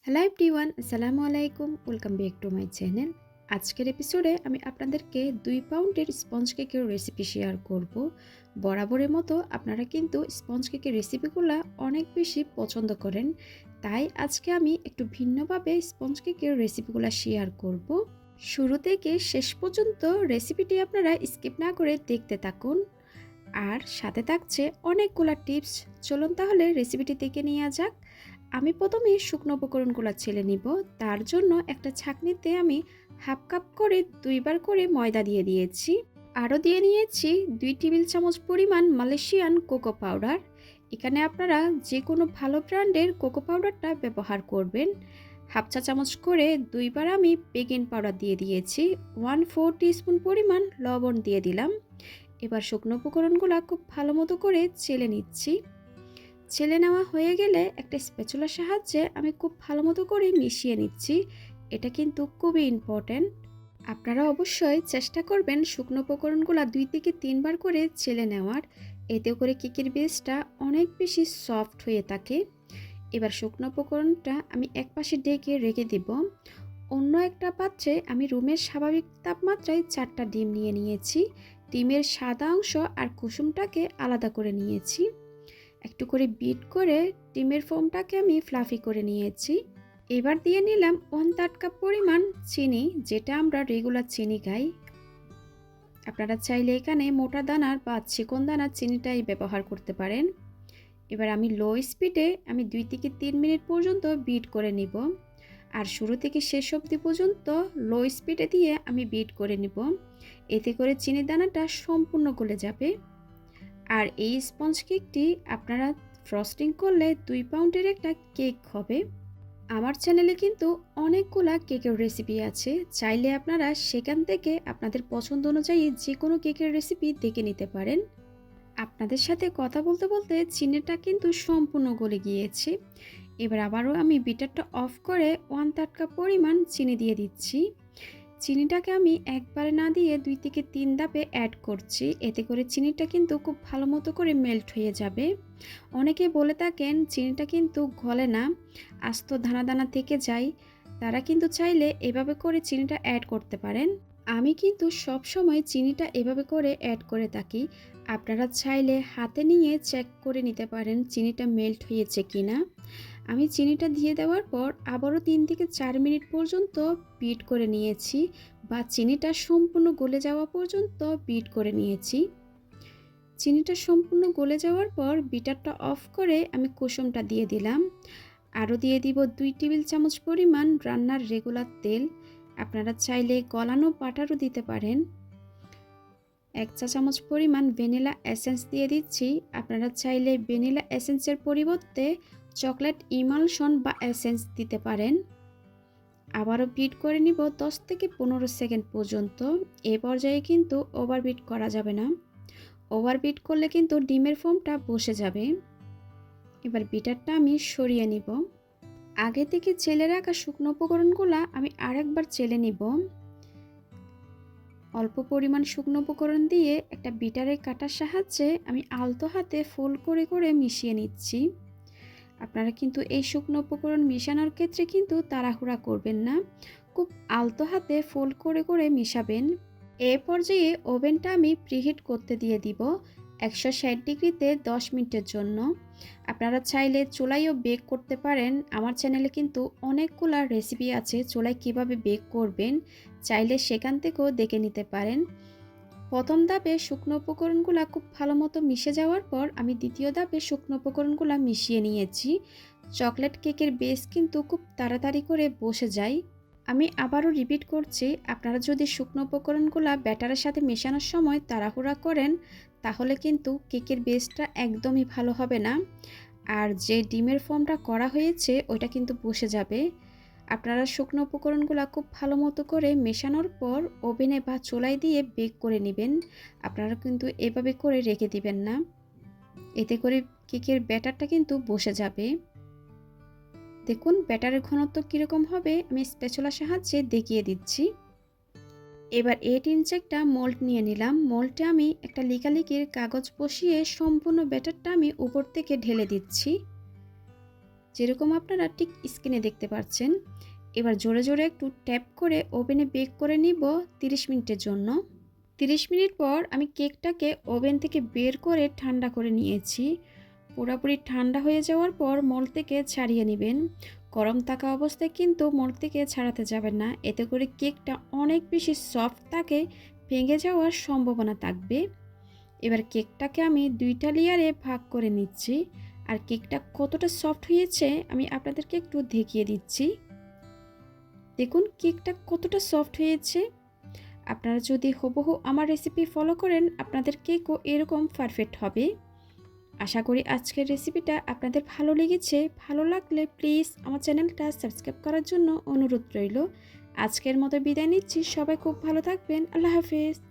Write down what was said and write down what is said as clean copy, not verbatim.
Hello everyone, আসসালামু আলাইকুম। Welcome back to my channel. আজকের এপিসোডে আমি আপনাদেরকে 2 পাউন্ডের স্পঞ্জ কেকের রেসিপি শেয়ার করব। বরাবরের মতো আপনারা কিন্তু স্পঞ্জ কেকের রেসিপিগুলো অনেক বেশি পছন্দ করেন, তাই আজকে আমি একটু ভিন্নভাবে স্পঞ্জ কেকের রেসিপিগুলো শেয়ার করব। শুরু থেকে শেষ পর্যন্ত রেসিপিটি আপনারা স্কিপ না করে দেখতে থাকুন, আর সাথে থাকছে অনেকগুলা টিপস। চলুন তাহলে রেসিপিটি দেখে নেওয়া যাক। আমি প্রথমে শুকনো উপকরণগুলো ছেলে নিব। তার জন্য একটা ছাঁকনিতে আমি হাফ কাপ করে 2বার করে ময়দা দিয়ে দিয়েছি। আরও দিয়ে নিয়েছি 2 টেবিল চামচ পরিমাণ মালয়েশিয়ান কোকো পাউডার। এখানে আপনারা যে কোনো ভালো ব্র্যান্ডের কোকো পাউডারটা ব্যবহার করবেন। হাফ চা চামচ করে 2বার আমি বেকিং পাউডার দিয়ে দিয়েছি। 1/4 টিস্পুন পরিমাণ লবণ দিয়ে দিলাম। এবার শুকনো উপকরণগুলো খুব ভালো মতো করে চেলে নিচ্ছি। ছেলে নেওয়া হয়ে গেলে একটা স্প্যাচুলার সাহায্যে আমি খুব ভালো মতো করে মিশিয়ে নিচ্ছি। এটা কিন্তু খুবই ইম্পর্ট্যান্ট। আপনারা অবশ্যই চেষ্টা করবেন শুকনো উপকরণগুলো 2 থেকে 3বার করে ছেলে নেওয়ার, এতে করে কেকের বেসটা অনেক বেশি সফট হয়ে থাকে। এবার শুকনো উপকরণটা আমি একপাশে ঢেকে রেখে দেব। অন্য একটা পাত্রে আমি রুমের স্বাভাবিক তাপমাত্রায় 4টা ডিম নিয়ে নিয়েছি। ডিমের সাদা অংশ আর কুসুমটাকে আলাদা করে নিয়েছি। একটু করে বিট করে ডিমের ফোমটাকে আমি ফ্লাফি করে নিয়েছি। এবার দিয়ে নিলাম 1/3 কাপ পরিমাণ চিনি, যেটা আমরা রেগুলার চিনি খাই। আপনারা চাইলে এখানে মোটা দানার বা চিকন দানার চিনিটাই ব্যবহার করতে পারেন। এবার আমি লো স্পিডে 2 থেকে 3 মিনিট পর্যন্ত বিট করে নিব। আর শুরু থেকে শেষ অবধি পর্যন্ত লো স্পিডে দিয়ে আমি বিট করে নিব। এতে করে চিনি দানাটা সম্পূর্ণ গলে যাবে। আর এই স্পঞ্জ কেকটি আপনারা ফ্রস্টিং করলে 2 পাউন্ডের একটা কেক হবে। আমার চ্যানেলে কিন্তু অনেকগুলা কেকের রেসিপি আছে, চাইলে আপনারা সেখান থেকে আপনাদের পছন্দ অনুযায়ী যে কোনো কেকের রেসিপি দেখে নিতে পারেন। আপনাদের সাথে কথা বলতে বলতে চিনিটা কিন্তু সম্পূর্ণ গলে গিয়েছে। এবার আবারও আমি বিটারটা অফ করে 1/3 কাপ পরিমাণ চিনি দিয়ে দিচ্ছি। চিনিটাকে আমি একবারে না দিয়ে 2 থেকে 3 ধাপে অ্যাড করছি, এতে করে চিনিটা কিন্তু খুব ভালো মতো করে মেল্ট হয়ে যাবে। অনেকে বলে থাকেন চিনিটা কিন্তু গলে না, আস্ত দানা দানা থেকে যায়। তারা কিন্তু চাইলে এভাবে করে চিনিটা অ্যাড করতে পারেন। আমি কিন্তু সব সময় চিনিটা এভাবে করে অ্যাড করে থাকি। আপনারা চাইলে হাতে নিয়ে চেক করে নিতে পারেন চিনিটা মেল্ট হয়েছে কিনা। আমি চিনিটা দিয়ে দেওয়ার পর আবারও 3 থেকে 4 মিনিট পর্যন্ত বিট করে নিয়েছি, বা চিনিটা সম্পূর্ণ গলে যাওয়া পর্যন্ত বিট করে নিয়েছি। চিনিটা সম্পূর্ণ গলে যাওয়ার পর বিটারটা অফ করে আমি কুসুমটা দিয়ে দিলাম। আরও দিয়ে দিব 2 টেবিল চামচ পরিমাণ রান্নার রেগুলার তেল। আপনারা চাইলে গলানো বাটারও দিতে পারেন। 1 চা চামচ পরিমাণ ভ্যানিলা এসেন্স দিয়ে দিচ্ছি। আপনারা চাইলে ভ্যানিলা এসেন্সের পরিবর্তে চকলেট ইমালশন বা এসেন্স দিতে পারেন। আবারও বিট করে নিব 10 থেকে 15 সেকেন্ড পর্যন্ত। এ পর্যায়ে কিন্তু ওভারবিট করা যাবে না। ওভারবিট করলে কিন্তু ডিমের ফোমটা বসে যাবে। এবার বিটারটা আমি সরিয়ে নিব। আগে থেকে চেলে রাখা শুকনো উপকরণগুলো আমি আরেকবার চেলে নিব। অল্প পরিমাণ শুকনো উপকরণ দিয়ে একটা বিটারের কাটার সাহায্যে আমি আলতো হাতে ফোল্ড করে করে মিশিয়ে নিচ্ছি। আপনারা কিন্তু এই শুকনো উপকরণ মেশানোর ক্ষেত্রে কিন্তু তাড়াহুড়া করবেন না, খুব আলতো হাতে ফোল্ড করে করে মেশাবেন। এ পর্যায়ে ওভেনটা আমি প্রিহিট করতে দিয়ে দিব 160 ডিগ্রিতে 10 মিনিটের জন্য। আপনারা চাইলে চুলায়ও বেক করতে পারেন। আমার চ্যানেলে কিন্তু অনেকগুলো রেসিপি আছে চুলায় কিভাবে বেক করবেন, চাইলে সেখান থেকেও দেখে নিতে পারেন। প্রথম ধাপে শুকনো উপকরণগুলো খুব ভালো মতো মিশে যাওয়ার পর আমি দ্বিতীয় ধাপে শুকনো উপকরণগুলো মিশিয়ে নিয়েছি। চকলেট কেকের বেস কিন্তু খুব তাড়াতাড়ি করে বসে যায়। আমি আবারও রিপিট করছি, আপনারা যদি শুকনো উপকরণগুলো ব্যাটারের সাথে মেশানোর সময় তাড়াহুড়া করেন, তাহলে কিন্তু কেকের বেসটা একদমই ভালো হবে না, আর যে ডিমের ফর্মটা করা হয়েছে ওইটা কিন্তু বসে যাবে। আপনারা শুকনো উপকরণগুলো খুব ভালো মতো করে মেশানোর পর ওভেনে বা চুলায় দিয়ে বেক করে নেবেন। আপনারা কিন্তু এভাবে করে রেখে দিবেন না, এতে করে কেকের ব্যাটারটা কিন্তু বসে যাবে। দেখুন ব্যাটারের ঘনত্ব কীরকম হবে, আমি স্প্যাচুলার সাহায্যে দেখিয়ে দিচ্ছি। এবার 8 ইঞ্চি একটা মোল্ড নিয়ে নিলাম। মোল্ডে আমি একটা লিকালিকির কাগজ বসিয়ে সম্পূর্ণ ব্যাটারটা আমি উপর থেকে ঢেলে দিচ্ছি। যেরকম আপনারা ঠিক স্ক্রিনে দেখতে পাচ্ছেন। এবার জোরে জোরে একটু ট্যাপ করে ওভেনে বেক করে নিব 30 মিনিটের জন্য। 30 মিনিট পর আমি কেকটাকে ওভেন থেকে বের করে ঠান্ডা করে নিয়েছি। পুরোপুরি ঠান্ডা হয়ে যাওয়ার পর মোল্ড থেকে ছাড়িয়ে নেবেন। গরম থাকা অবস্থায় কিন্তু মোল্ড থেকে ছাড়াতে যাবেন না, এতে করে কেকটা অনেক বেশি সফট থাকে, ভেঙে যাওয়ার সম্ভাবনা থাকবে। এবার কেকটাকে আমি 2টা লেয়ারে ভাগ করে নিচ্ছি। আর কেকটা কতটা সফট হয়েছে আমি আপনাদেরকে একটু দেখিয়ে দিচ্ছি। দেখুন কেকটা কতটা সফট হয়েছে। আপনারা যদি হুবহু আমার রেসিপি ফলো করেন আপনাদের কেকও এরকম পারফেক্ট হবে। আশা করি আজকের রেসিপিটা আপনাদের ভালো লেগেছে। ভালো লাগলে প্লিজ আমার চ্যানেলটা সাবস্ক্রাইব করার জন্য অনুরোধ রইল। আজকের মতো বিদায় নিচ্ছি। সবাই খুব ভালো থাকবেন। আল্লাহ হাফেজ।